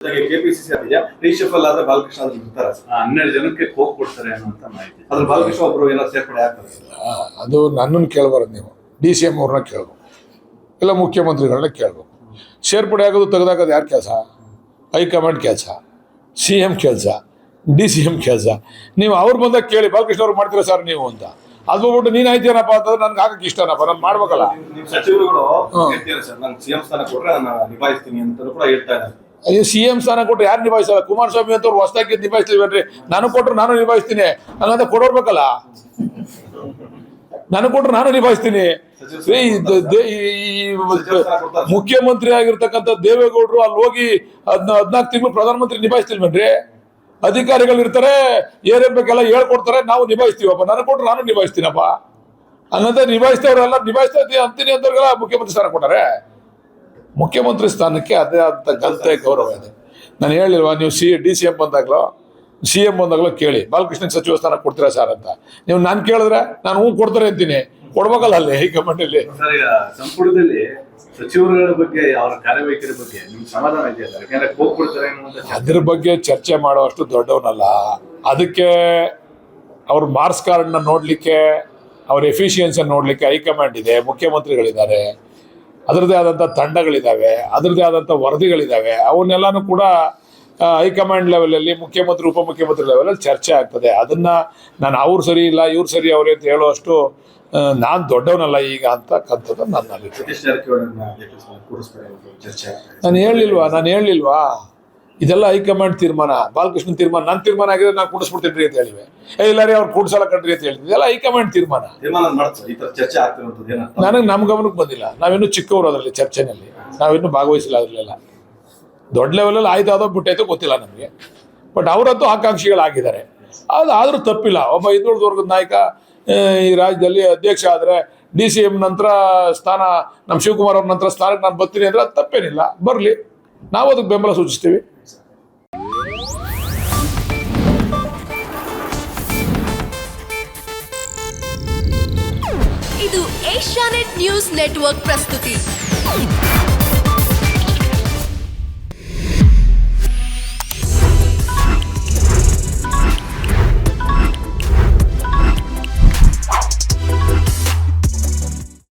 KPCC ಅದೆಯಾ reshuffle ಆದ್ರೆ ಬಾಲಕೃಷ್ಣ ಆದ್ರೆ ಬಿಡ್ತಾರೆ 12 ಜನಕ್ಕೆ ಕೋಕ್ ಕೊಡ್ತಾರೆ ಅನ್ನುವಂತ ಮಾಹಿತಿ. ಅದ್ರ ಬಾಲಕೃಷ್ಣ ಒಬ್ರು ಏನೋ ಸೇರ್ಪಡೆ ಆಗ್ತಾರೆ. ಅದು ನನ್ನನ್ನು ಕೇಳಬಾರ್ದು, ನೀವು DCM ಅವ್ರನ್ನ ಕೇಳಬೇಕು, ಇಲ್ಲ ಮುಖ್ಯಮಂತ್ರಿಗಳನ್ನ ಕೇಳಬೇಕು. ಸೇರ್ಪಡೆ ಆಗೋದು ತೆಗೆದಾಕೋದು ಯಾರು ಕೆಲಸ? ಹೈಕಮಾಂಡ್ ಕೆಲಸ, CM ಕೆಲಸ, DCM ಕೆಲಸ. ನೀವು ಅವ್ರು ಬಂದಾಗ ಕೇಳಿ ಬಾಲಕೃಷ್ಣ ಅವ್ರು ಮಾಡ್ತೀರಾ ಸರ್ ನೀವು ಅಂತ. ಅದು ಬಿಟ್ಟು ನೀನು ಆಯ್ತೇನಪ್ಪ ಅಂತಂದ್ರೆ ನನ್ಗೆ ಆಗಕ್ಕೆ ಇಷ್ಟನಪ್ಪ, ನಾನು ಮಾಡ್ಬೇಕಲ್ಲ. ನೀವು ಸಚಿವರುಗಳು ಹೇಳ್ತೀರಾ ಸರ್ ನಾನು CM ಸ್ಥಾನ ಕೊಟ್ರೆ ನಾನು ನಿಭಾಯಿಸ್ತೀನಿ ಅಂತ ಕೂಡ ಹೇಳ್ತಾ ಇದ್ದಾರೆ. ಅಯ್ಯೋ CM ಸ್ಥಾನ ಕೊಟ್ಟರೆ ಯಾರು ನಿಭಾಯಿಸಲ್ಲ? ಕುಮಾರಸ್ವಾಮಿ ಅಂತವ್ರು ಹೊಸದಾಗಿ ನಿಭಾಯಿಸ್ಲಿಲ್ವೇನ್ರಿ? ನಾನು ಕೊಟ್ಟರು ನಾನು ನಿಭಾಯಿಸ್ತೀನಿ, ಹಂಗಂತ ಕೊಡೋರ್ಬೇಕಲ್ಲ. ನಾನು ಕೊಟ್ಟರು ನಾನು ನಿಭಾಯಿಸ್ತೀನಿ. ಮುಖ್ಯಮಂತ್ರಿ ಆಗಿರ್ತಕ್ಕಂಥ ದೇವೇಗೌಡರು ಅಲ್ಲಿ ಹೋಗಿ 14 ತಿಂಗಳು ಪ್ರಧಾನಮಂತ್ರಿ ನಿಭಾಯಿಸ್ತಿಲ್ವೇನ್ರಿ? ಅಧಿಕಾರಿಗಳು ಇರ್ತಾರೆ, ಏನೇನ್ಬೇಕೆಲ್ಲ ಹೇಳ್ಕೊಡ್ತಾರೆ, ನಾವು ನಿಭಾಯಿಸ್ತೀವಪ್ಪ. ನಾನು ಕೊಟ್ಟರು ನಾನು ನಿಭಾಯಿಸ್ತೀನಪ್ಪ, ಹಂಗಂತ ನಿಭಾಯಿಸ್ತವ್ರೆಲ್ಲ ನಿಭಾಯಿಸ್ತಾ ಅಂತೀನಿ ಅಂತವ್ರಿಗೆಲ್ಲ ಮುಖ್ಯಮಂತ್ರಿ ಸ್ಥಾನ ಕೊಟ್ಟಾರೆ. ಮುಖ್ಯಮಂತ್ರಿ ಸ್ಥಾನಕ್ಕೆ ಅದೇ ಅಂತ ಗೌರವ ಇದೆ. ನಾನು ಹೇಳಿಲ್ವಾ, ನೀವು DCM ಬಂದಾಗಲೋ CM ಬಂದಾಗಲೋ ಕೇಳಿ ಬಾಲಕೃಷ್ಣನ್ ಸಚಿವ ಸ್ಥಾನ ಕೊಡ್ತೀರಾ ಸರ್ ಅಂತ. ನೀವು ನಾನು ಕೇಳಿದ್ರೆ ನಾನು ಹ್ಞೂ ಕೊಡ್ತಾರೆ ಅಂತೀನಿ, ಕೊಡ್ಬೇಕಲ್ಲ ಅಲ್ಲಿ ಹೈಕಮಾಂಡ್ ಅಲ್ಲಿ. ಸಂಪುಟದಲ್ಲಿ ಸಚಿವರುಗಳ ಬಗ್ಗೆ ಅವರ ಕಾರ್ಯವೈಖರಿ ಬಗ್ಗೆ ನಿಮ್ಗೆ ಸಮಾಧಾನ ಇದೆಯಾ ಸರ್? ಯಾಕಂದ್ರೆ ಕೋಕ್ ಕೊಡ್ತಾರೆ ಅದ್ರ ಬಗ್ಗೆ ಚರ್ಚೆ ಮಾಡುವಷ್ಟು ದೊಡ್ಡವನಲ್ಲ. ಅದಕ್ಕೆ ಅವ್ರ ಮಾರ್ಕ್ಸ್ ಕಾರ್ಡ್ನ ನೋಡ್ಲಿಕ್ಕೆ, ಅವ್ರ ಎಫಿಷಿಯನ್ಸಿ ನೋಡ್ಲಿಕ್ಕೆ ಹೈಕಮಾಂಡ್ ಇದೆ, ಮುಖ್ಯಮಂತ್ರಿಗಳಿದ್ದಾರೆ, ಅದರದ್ದೇ ಆದಂಥ ತಂಡಗಳಿದ್ದಾವೆ, ಅದರದ್ದೇ ಆದಂಥ ವರದಿಗಳಿದ್ದಾವೆ. ಅವನ್ನೆಲ್ಲನೂ ಕೂಡ ಹೈಕಮಾಂಡ್ ಲೆವೆಲಲ್ಲಿ, ಮುಖ್ಯಮಂತ್ರಿ ಉಪಮುಖ್ಯಮಂತ್ರಿ ಲೆವೆಲಲ್ಲಿ ಚರ್ಚೆ ಆಗ್ತದೆ. ಅದನ್ನು ನಾನು ಅವ್ರು ಸರಿ ಇಲ್ಲ ಇವ್ರು ಸರಿ ಅವ್ರೆ ಅಂತ ಹೇಳುವಷ್ಟು ನಾನು ದೊಡ್ಡವನಲ್ಲ ಈಗ ಅಂತಕ್ಕಂಥದ್ದು ನನ್ನ ಅಭಿಪ್ರಾಯ. ನಾನು ಹೇಳಿಲ್ವಾ ಇದೆಲ್ಲ ಹೈಕಮಾಂಡ್ ತೀರ್ಮಾನ, ಬಾಲಕೃಷ್ಣನ್ ತೀರ್ಮಾನ. ನನ್ನ ತೀರ್ಮಾನ ಆಗಿದ್ರೆ ನಾನು ಕೂಡಿಸ್ಬಿಡ್ತೀನಿ ಅಂತ ಹೇಳಿವೆ. ಇಲ್ಲಾರಿ ಅವ್ರು ಕೂಡಿಸಲ್ಲ ಕಣ್ರಿ ಅಂತ ಹೇಳಿದ್ವಿ. ಇದೆಲ್ಲ ಹೈಕಮಾಂಡ್ ತೀರ್ಮಾನ. ನಮ್ಮ ಗಮನಕ್ಕೆ ಬಂದಿಲ್ಲ. ನಾವಿನ್ನೂ ಚಿಕ್ಕವರು ಅದರಲ್ಲಿ ಚರ್ಚೆನಲ್ಲಿ ನಾವಿನ್ನೂ ಭಾಗವಹಿಸಿಲ್ಲ. ಅದರಲ್ಲೆಲ್ಲ ದೊಡ್ಡ ಲೆವೆಲಲ್ಲಿ ಆಯ್ತು ಅದೋ ಬಿಟ್ಟಾಯ್ತು ಗೊತ್ತಿಲ್ಲ ನಮಗೆ. ಬಟ್ ಅವರದ್ದು ಆಕಾಂಕ್ಷಿಗಳಾಗಿದ್ದಾರೆ. ಅದು ಆದರೂ ತಪ್ಪಿಲ್ಲ. ಒಬ್ಬ ಹಿಂದುಳಿದ ವರ್ಗದ ನಾಯಕ ಈ ರಾಜ್ಯದಲ್ಲಿ ಅಧ್ಯಕ್ಷ ಆದರೆ DCM ನಂತರ ಸ್ಥಾನ ನಮ್ಮ ಶಿವಕುಮಾರ್ ಅವ್ರ ನಂತರ ಸ್ಥಾನಕ್ಕೆ ನಾನು ಬರ್ತೀನಿ ಅಂದರೆ ಅದು ತಪ್ಪೇನಿಲ್ಲ, ಬರಲಿ, ನಾವು ಅದಕ್ಕೆ ಬೆಂಬಲ ಸೂಚಿಸ್ತೀವಿ. ಇದು ಏಷ್ಯಾನೆಟ್ ನ್ಯೂಸ್ ನೆಟ್ವರ್ಕ್ ಪ್ರಸ್ತುತಿ.